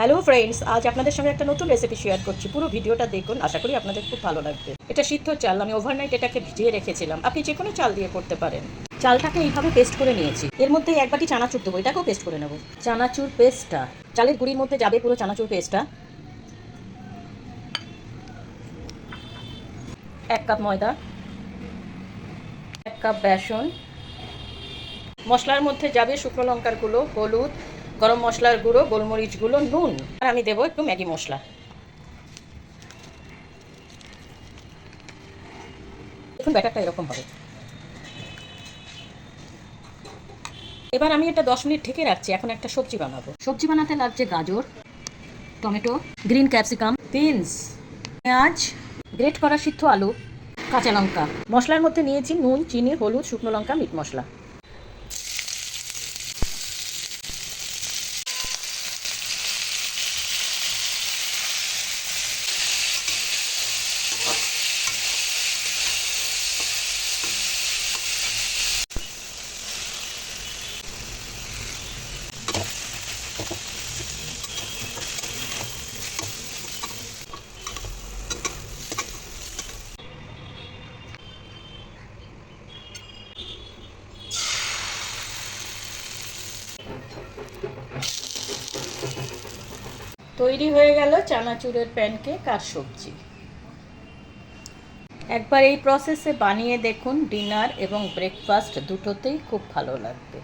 Hello friends, আজ আপনাদের সঙ্গে একটা নতুন রেসিপি শেয়ার করছি। পুরো ভিডিওটা দেখুন, আশা করি আপনাদের খুব ভালো লাগবে। এটা সিদ্ধ চাল, আমি ওভারনাইট এটাকে ভিজিয়ে রেখেছিলাম। আপনি যে কোনো চাল দিয়ে করতে পারেন। চালটাকে এইভাবে পেস্ট করে নিয়েছি। এর মধ্যে এক বাটি চানাচুর দেবো, এটাকেও পেস্ট করে নেব। চানাচুর পেস্টটা চালের গুঁড়ির মধ্যে যাবে, পুরো চানাচুর পেস্টটা। 1 কাপ ময়দা, 1 কাপ বেসন। মশলার মধ্যে যাবে শুকনো লঙ্কার গুঁড়ো, হলুদ, গরম মশলার গুঁড়ো, গোলমরিচ গুঁড়ো, নুন, আর আমি দেবো একটু ম্যাগি মশলা। দেখুন ব্যাটারটা এরকম হবে। এবার আমি এটা 10 মিনিট ঢেকে রাখছি। এখন একটা সবজি বানাবো। সবজি বানাতে লাগছে গাজর, টমেটো, গ্রিন ক্যাপসিকাম, বিনস, পেঁয়াজ, গ্রেট করা সিদ্ধ আলু, কাঁচা লঙ্কা। মশলার মধ্যে নিয়েছি নুন, চিনি, হলুদ, শুকনো লঙ্কা, মিট মশলা। তৈরি হয়ে গেল চানাচুরের প্যানকেক আর সবজি। একবার এই প্রসেসে বানিয়ে দেখুন, ডিনার এবং ব্রেকফাস্ট দুটোতেই খুব ভালো লাগবে।